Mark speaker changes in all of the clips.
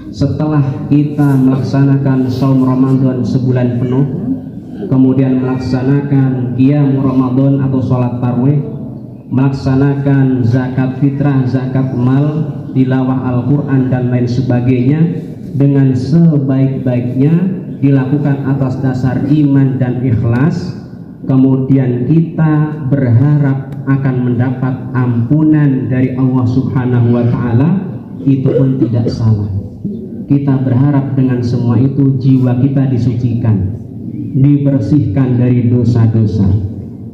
Speaker 1: Setelah kita melaksanakan saum Ramadan sebulan penuh, kemudian melaksanakan qiyam Ramadan atau sholat tarawih, melaksanakan zakat fitrah, zakat mal, tilawah Al-Quran dan lain sebagainya dengan sebaik-baiknya dilakukan atas dasar iman dan ikhlas, kemudian kita berharap akan mendapat ampunan dari Allah Subhanahu wa Ta'ala, itu pun tidak salah. Kita berharap dengan semua itu jiwa kita disucikan, dibersihkan dari dosa-dosa.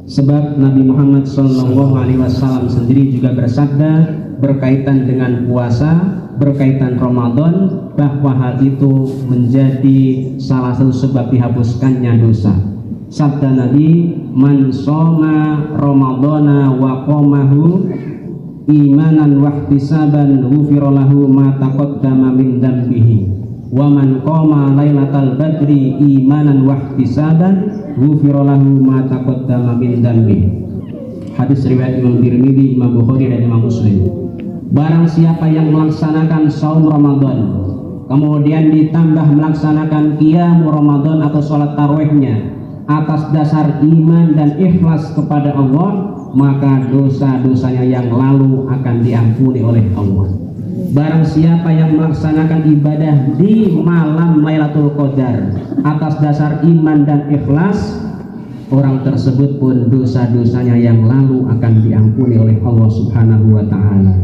Speaker 1: Sebab Nabi Muhammad SAW sendiri juga bersabda berkaitan dengan puasa, berkaitan Ramadan, bahwa hal itu menjadi salah satu sebab dihapuskannya dosa. Sabda Nabi, man shoma Ramadana wa qamahu imanan wahtisaban ghufira lahu ma taqaddama min dambihi wa man qama lailatal badri imanan wahtisaban ghufira lahu ma taqaddama min dambihi. Hadis riwayat Imam Tirmidzi, Imam Bukhari dan Imam Muslim. Barang siapa yang melaksanakan saum Ramadan kemudian ditambah melaksanakan qiyam Ramadan atau sholat tarawihnya atas dasar iman dan ikhlas kepada Allah, maka dosa-dosanya yang lalu akan diampuni oleh Allah. Barang siapa yang melaksanakan ibadah di malam Lailatul Qadar atas dasar iman dan ikhlas, orang tersebut pun dosa-dosanya yang lalu akan diampuni oleh Allah Subhanahu wa Ta'ala.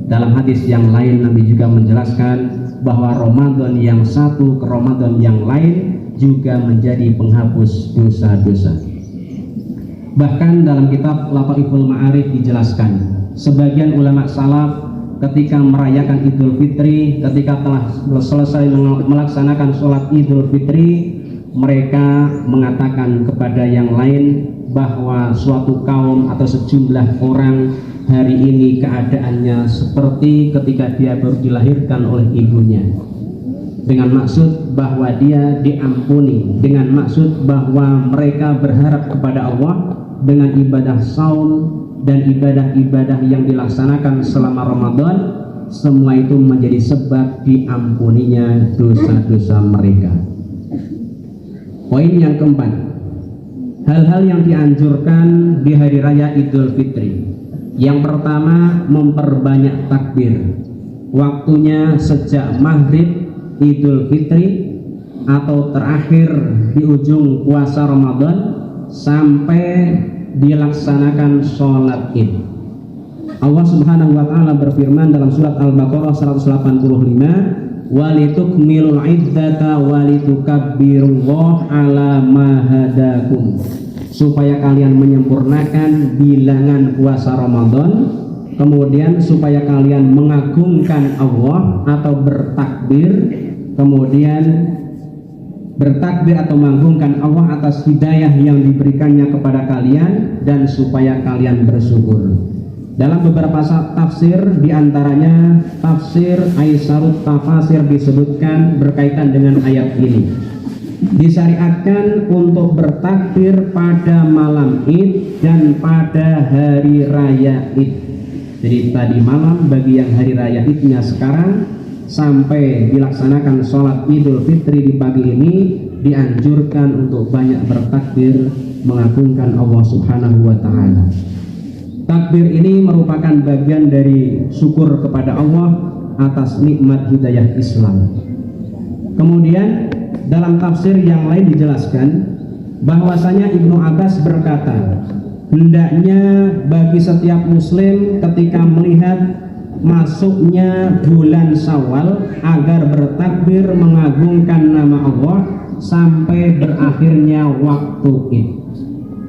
Speaker 1: Dalam hadis yang lain Nabi juga menjelaskan bahwa Ramadan yang satu ke Ramadan yang lain juga menjadi penghapus dosa-dosa. Bahkan dalam kitab Lataiful Ma'arif dijelaskan, sebagian ulama salaf ketika merayakan Idul Fitri, ketika telah selesai melaksanakan sholat Idul Fitri, mereka mengatakan kepada yang lain bahwa suatu kaum atau sejumlah orang hari ini keadaannya seperti ketika dia baru dilahirkan oleh ibunya, dengan maksud bahwa dia diampuni, dengan maksud bahwa mereka berharap kepada Allah dengan ibadah saum dan ibadah-ibadah yang dilaksanakan selama Ramadan, semua itu menjadi sebab diampuninya dosa-dosa mereka. Poin yang keempat, hal-hal yang dianjurkan di hari raya Idul Fitri. Yang pertama, memperbanyak takbir. Waktunya sejak maghrib Idul Fitri atau terakhir di ujung puasa Ramadan sampai dilaksanakan sholat Id. Allah Subhanahu wa Ta'ala berfirman dalam surat Al-Baqarah 185, walitukmilul iddata walitukabbirullaha ala ma hadakum, supaya kalian menyempurnakan bilangan puasa Ramadan, kemudian supaya kalian mengagungkan Allah atau bertakbir, kemudian bertakbir atau mengagungkan Allah atas hidayah yang diberikannya kepada kalian, dan supaya kalian bersyukur. Dalam beberapa tafsir, diantaranya tafsir Aisarut Tafasir, disebutkan berkaitan dengan ayat ini, disyariatkan untuk bertakbir pada malam Id dan pada hari raya Id. Jadi tadi malam bagi yang hari raya Idnya sekarang, sampai dilaksanakan sholat Idul Fitri di pagi ini, dianjurkan untuk banyak bertakbir mengagungkan Allah Subhanahu wa Ta'ala. Takbir ini merupakan bagian dari syukur kepada Allah atas nikmat hidayah Islam. Kemudian dalam tafsir yang lain dijelaskan bahwasanya Ibnu Abbas berkata, hendaknya bagi setiap muslim ketika melihat masuknya bulan Syawal agar bertakbir mengagungkan nama Allah sampai berakhirnya waktu Id.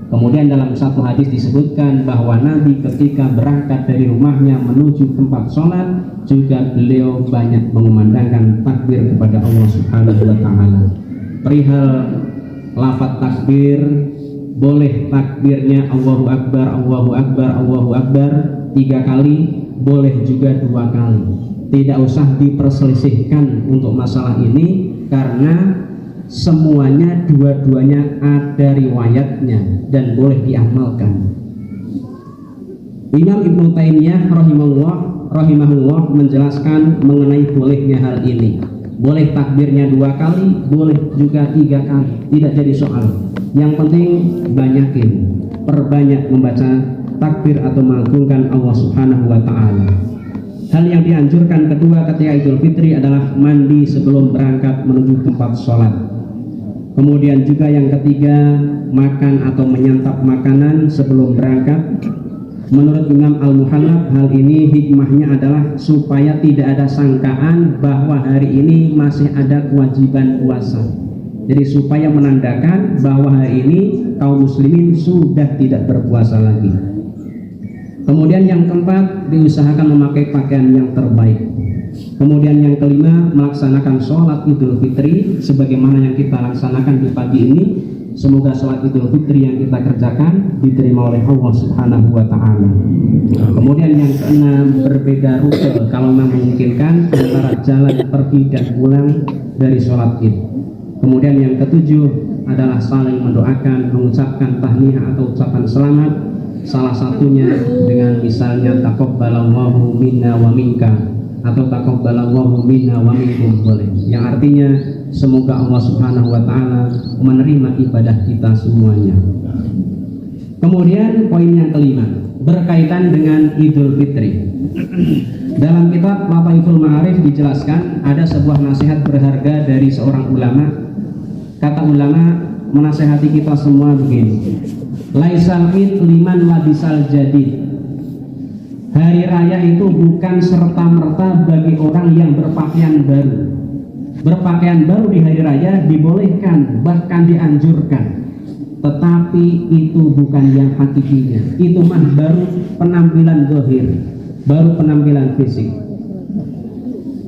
Speaker 1: Kemudian dalam satu hadis disebutkan bahwa Nabi ketika berangkat dari rumahnya menuju tempat sholat, juga beliau banyak mengumandangkan takbir kepada Allah Subhanahu wa Ta'ala. Perihal lafaz takbir, boleh takbirnya Allahu Akbar, Allahu Akbar, Allahu Akbar 3 kali, boleh juga 2 kali. Tidak usah diperselisihkan untuk masalah ini, karena semuanya dua-duanya ada riwayatnya dan boleh diamalkan. Imam Ibnu Taimiyah rahimahullah rahimahullah menjelaskan mengenai bolehnya hal ini. Boleh takbirnya 2 kali, boleh juga 3 kali, tidak jadi soal. Yang penting banyakin, perbanyak membaca takbir atau mengagungkan Allah Subhanahu wa Ta'ala. Hal yang dianjurkan kedua ketika Idul Fitri adalah mandi sebelum berangkat menuju tempat sholat. Kemudian juga yang ketiga, makan atau menyantap makanan sebelum berangkat. Menurut Imam Al-Muhallab, hal ini hikmahnya adalah supaya tidak ada sangkaan bahwa hari ini masih ada kewajiban puasa. Jadi supaya menandakan bahwa hari ini kaum muslimin sudah tidak berpuasa lagi. Kemudian yang keempat, diusahakan memakai pakaian yang terbaik. Kemudian yang kelima, melaksanakan sholat Idul Fitri sebagaimana yang kita laksanakan di pagi ini. Semoga sholat Idul Fitri yang kita kerjakan diterima oleh Allah Subhanahu wa Ta'ala. Kemudian yang keenam, berbeda rute kalau memang memungkinkan antara jalan pergi dan pulang dari sholat Id. Kemudian yang ketujuh adalah saling mendoakan, mengucapkan tahniyah atau ucapan selamat. Salah satunya dengan misalnya taqabbalallahu minna wa minka atau taqabbalallahu minna wa minkum, boleh. Yang artinya semoga Allah Subhanahu wa Ta'ala menerima ibadah kita semuanya. Kemudian poin yang kelima berkaitan dengan Idul Fitri. Dalam kitab Lataiful Ma'arif dijelaskan ada sebuah nasihat berharga dari seorang ulama. Kata ulama menasehati kita semua begini: laisal id liman labisal jadid. Hari raya itu bukan serta-merta bagi orang yang berpakaian baru. Berpakaian baru di hari raya dibolehkan, bahkan dianjurkan. Tetapi itu bukan yang hakikinya. Itu mah baru penampilan zahir, baru penampilan fisik.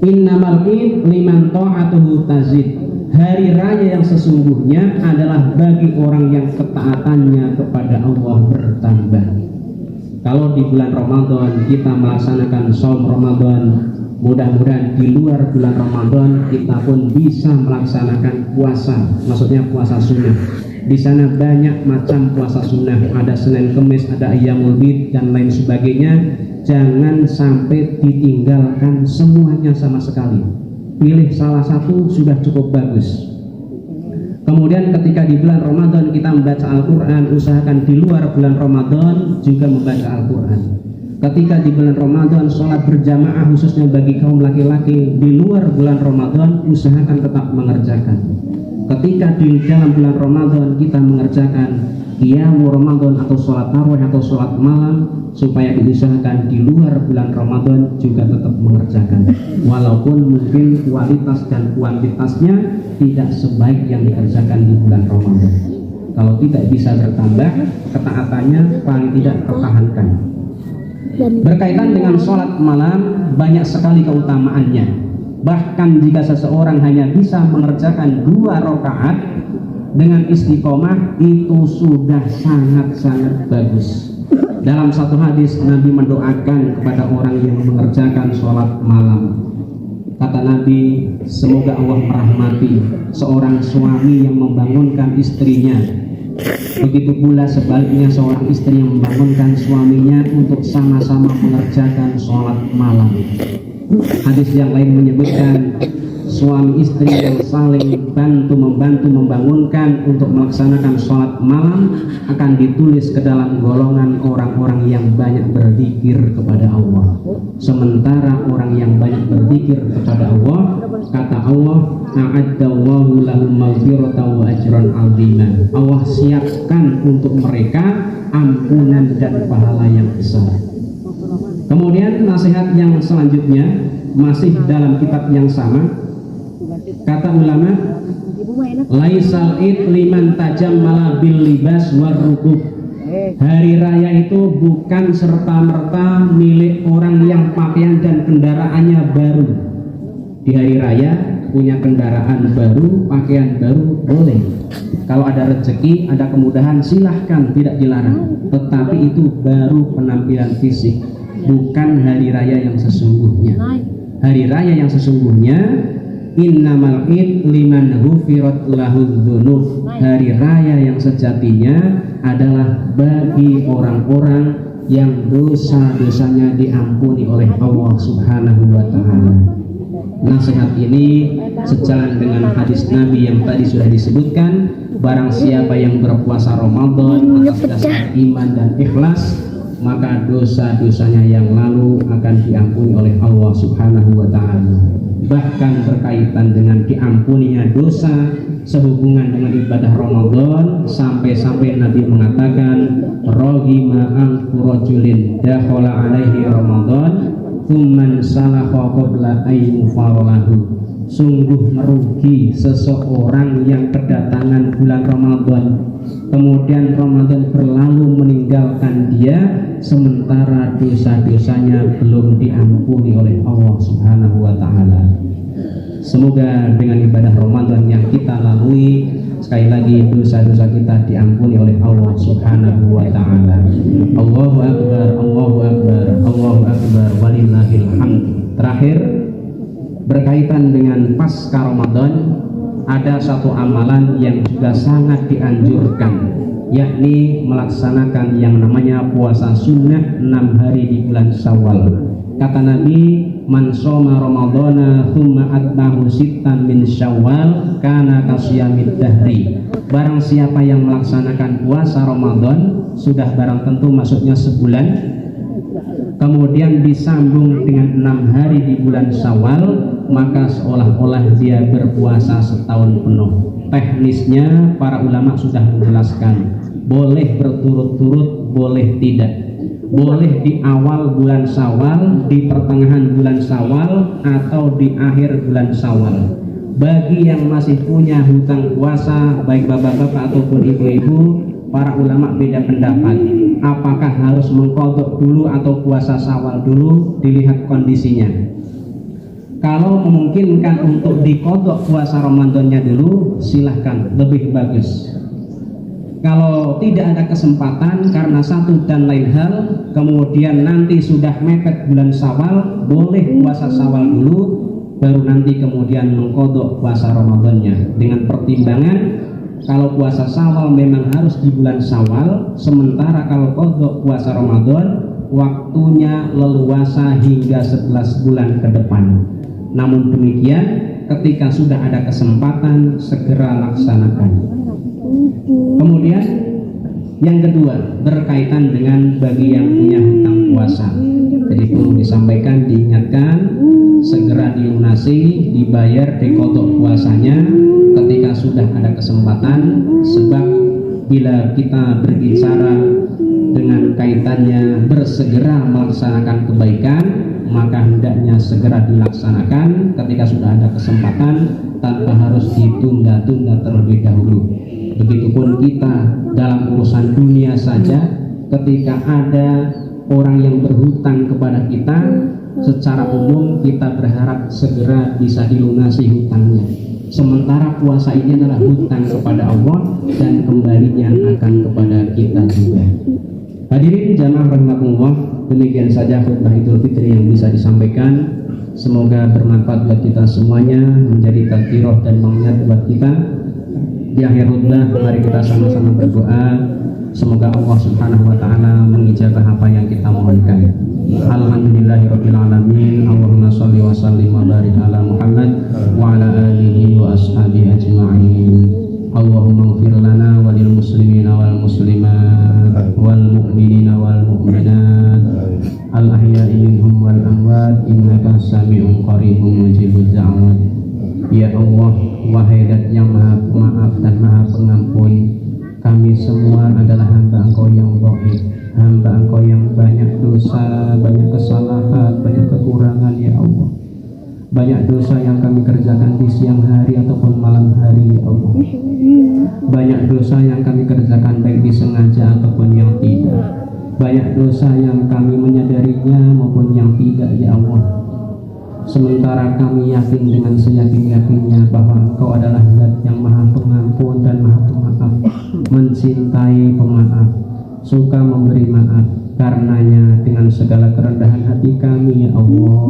Speaker 1: Innamal id liman ta'atuhu tazid. Hari raya yang sesungguhnya adalah bagi orang yang ketaatannya kepada Allah bertambah. Kalau di bulan Ramadan kita melaksanakan saum Ramadan, mudah-mudahan di luar bulan Ramadan kita pun bisa melaksanakan puasa, maksudnya puasa sunnah. Di sana banyak macam puasa sunnah, ada Senin Kemis, ada Ayyamul Bid dan lain sebagainya. Jangan sampai ditinggalkan semuanya sama sekali. Pilih salah satu sudah cukup bagus. Kemudian ketika di bulan Ramadan kita membaca Al-Quran, usahakan di luar bulan Ramadan juga membaca Al-Quran. Ketika di bulan Ramadan sholat berjamaah khususnya bagi kaum laki-laki, di luar bulan Ramadan usahakan tetap mengerjakan. Ketika di dalam bulan Ramadan kita mengerjakan qiyamul Ramadan atau sholat tarawih atau sholat malam, supaya diusahakan di luar bulan Ramadan juga tetap mengerjakan, walaupun mungkin kualitas dan kuantitasnya tidak sebaik yang dikerjakan di bulan Ramadan. Kalau tidak bisa bertambah, ketaatannya paling tidak pertahankan. Berkaitan dengan sholat malam, banyak sekali keutamaannya. Bahkan jika seseorang hanya bisa mengerjakan 2 rakaat dengan istiqomah, itu sudah sangat-sangat bagus. Dalam satu hadis Nabi mendoakan kepada orang yang mengerjakan sholat malam. Kata Nabi, semoga Allah merahmati seorang suami yang membangunkan istrinya. Begitu pula sebaliknya seorang istri yang membangunkan suaminya untuk sama-sama mengerjakan sholat malam. Hadis yang lain menyebutkan suami istri yang saling membantu membangunkan untuk melaksanakan sholat malam akan ditulis ke dalam golongan orang-orang yang banyak berzikir kepada Allah. Sementara orang yang banyak berzikir kepada Allah, kata Allah, a'addallahu lahum maghfiratan wa ajran 'azima. Allah siapkan untuk mereka ampunan dan pahala yang besar. Kemudian nasihat yang selanjutnya masih dalam kitab yang sama. Kata ulama, laisal id liman tajammala bil libas war rukub. Hari raya itu bukan serta-merta milik orang yang pakaian dan kendaraannya baru. Di hari raya punya kendaraan baru, pakaian baru, boleh. Kalau ada rezeki, ada kemudahan, silahkan, tidak dilarang. Tetapi itu baru penampilan fisik, bukan hari raya yang sesungguhnya. Hari raya yang sesungguhnya, innamal id liman ghufirat lahudz dzunub. Hari raya yang sejatinya adalah bagi orang-orang yang dosa-dosanya diampuni oleh Allah Subhanahu wa Ta'ala. Nasihat ini sejalan dengan hadis Nabi yang tadi sudah disebutkan, barang siapa yang berpuasa Ramadan atas dasar iman dan ikhlas, maka dosa-dosanya yang lalu akan diampuni oleh Allah Subhanahu wa Ta'ala. Bahkan berkaitan dengan diampuninya dosa sehubungan dengan ibadah Ramadan, sampai-sampai Nabi mengatakan, rohima anfu rajulin dakhala alaihi Ramadan thumman salakha qabla ayyu farolahu. Sungguh merugi seseorang yang kedatangan bulan Ramadan, kemudian Ramadan berlalu meninggalkan dia, sementara dosa-dosanya belum diampuni oleh Allah Subhanahu wa Ta'ala. Semoga dengan ibadah Ramadan yang kita lalui, sekali lagi dosa-dosa kita diampuni oleh Allah Subhanahu wa Ta'ala. Allahu Akbar, Allahu Akbar, Allahu Akbar, walillahil hamd. Terakhir, berkaitan dengan pasca Ramadan, ada satu amalan yang juga sangat dianjurkan, yakni melaksanakan yang namanya puasa sunnah 6 hari di bulan Syawal. Kata Nabi, man shoma ramadhana thumma atbahu sittan min Syawal kana kasyamid dahri. Barang siapa yang melaksanakan puasa Ramadan, sudah barang tentu maksudnya sebulan, kemudian disambung dengan 6 hari di bulan Syawal, maka seolah-olah dia berpuasa setahun penuh. Teknisnya para ulama sudah menjelaskan, boleh berturut-turut, boleh tidak. Boleh di awal bulan Syawal, di pertengahan bulan Syawal, atau di akhir bulan Syawal. Bagi yang masih punya hutang puasa, baik bapak-bapak ataupun ibu-ibu, para ulama beda pendapat. Apakah harus mengqadha dulu atau puasa Syawal dulu, dilihat kondisinya. Kalau memungkinkan untuk diqadha puasa Ramadannya dulu, silahkan, lebih bagus. Kalau tidak ada kesempatan karena satu dan lain hal, kemudian nanti sudah mepet bulan Syawal, boleh puasa Syawal dulu, baru nanti kemudian mengqadha puasa Ramadannya. Dengan pertimbangan, kalau puasa Syawal memang harus di bulan Syawal, sementara kalau qadha puasa Ramadan waktunya leluasa hingga 11 bulan ke depan. Namun demikian, ketika sudah ada kesempatan, segera laksanakan. Kemudian yang kedua, berkaitan dengan bagi yang punya hutang puasa, jadi perlu disampaikan, diingatkan, segera dilunasi, dibayar, diqadha puasanya ketika sudah ada kesempatan. Sebab bila kita berbicara dengan kaitannya bersegera melaksanakan kebaikan, maka hendaknya segera dilaksanakan ketika sudah ada kesempatan, tanpa harus ditunda-tunda terlebih dahulu. Begitupun kita dalam urusan dunia saja, ketika ada orang yang berhutang kepada kita, secara umum kita berharap segera bisa dilunasi hutangnya. Sementara puasa ini adalah hutang kepada Allah dan kembalinya akan kepada kita juga. Hadirin jamaah rahimakumullah, demikian saja khutbah Idul Fitri yang bisa disampaikan. Semoga bermanfaat buat kita semuanya, menjadi tadzkirah dan pengingat buat kita. Di akhir khutbah, mari kita sama-sama berdoa, semoga Allah Subhanahu wa Ta'ala mengijabah apa yang kita mohonkan. Alhamdulillahirabbil alamin. Allahumma shalli wa sallim wa barik ala Muhammad wa ala alihi wa ashabihi ajma'in. Allahumma ighfir lana wa lil muslimina wal muslimat wal mu'minina wal mu'minat al ahya'i minhum wal amwat innaka sami'un qaribun mujibud da'wat. Ya Allah, wahai Dat yang maha pemaaf dan maha pengampun, kami semua adalah hamba Engkau yang dhaif, hamba Engkau yang banyak dosa, banyak kesalahan, banyak kekurangan. Ya Allah, banyak dosa yang kami kerjakan di siang hari ataupun malam hari. Ya Allah, banyak dosa yang kami kerjakan baik disengaja ataupun yang tidak, banyak dosa yang kami menyadarinya maupun yang tidak. Ya Allah, sementara kami yakin dengan seyakin-yakinnya bahwa Engkau adalah Zat yang maha pengampun dan maha pemaaf, mencintai pemaaf, suka memberi maaf. Karenanya dengan segala kerendahan hati kami, ya Allah,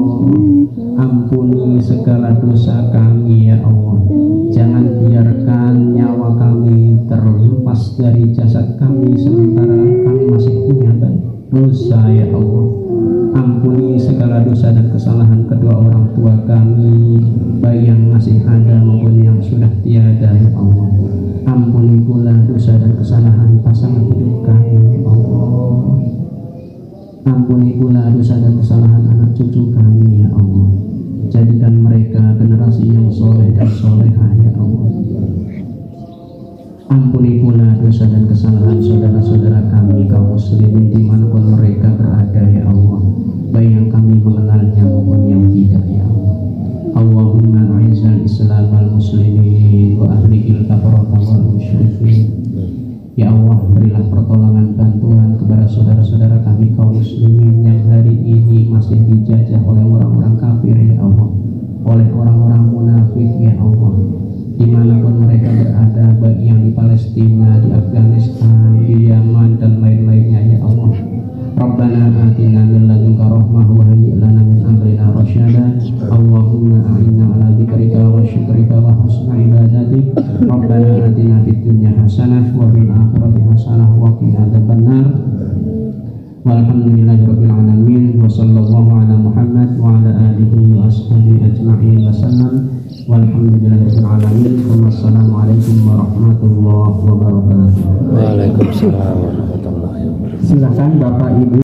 Speaker 1: ampuni segala dosa kami, ya Allah. Jangan biarkan nyawa kami terlepas dari jasad kami sementara kami masih punya dosa dosa ya Allah. Ampuni segala dosa dan kesalahan kedua orang tua kami, baik yang masih ada maupun yang sudah tiada ya Allah. Ampuni pula dosa dan kesalahan pasangan hidup kami ya Allah. Ampuni pula dosa dan kesalahan anak cucu kami ya Allah. Jadikan mereka generasi yang soleh dan solehah ya Allah. Ampuni pula dosa dan kesalahan saudara-saudara kami kaum muslimin dimanapun mereka berada ya Allah, baik yang kami mengenalnya maupun yang tidak ya Allah. Allahumma a'izzal islam wal muslimin wa ahlihil kafarata wal musyrikin. Ya Allah, berilah pertolongan bantuan kepada saudara-saudara kami kaum muslimin yang hari ini masih dijajah oleh orang-orang kafir ya Allah, oleh orang-orang munafik ya Allah, dimanapun mereka berada, baik yang di Palestina, di Afghanistan, di Yaman dan lain-lainnya ya Allah. Rabbana atina min ladunka rahmah wa hayyi' lana min amrina rasyada. Allahumma a'inna ala dzikrika wa syukrika wa husni ibadatik. Rabbana atina fid dunya hasanah wa fil akhirati hasanah wa qina adzabannar. Walhamdulillahi rabbil alamin wa sallallahu ala Muhammad wa ala alihi wa ashabihi ajma'in wa sallam. Walhamdulillahi rabbil alamin. Wassalamualaikum warahmatullahi wabarakatuh.
Speaker 2: Waalaikumsalam warahmatullahi wabarakatuh.
Speaker 1: Silakan Bapak Ibu.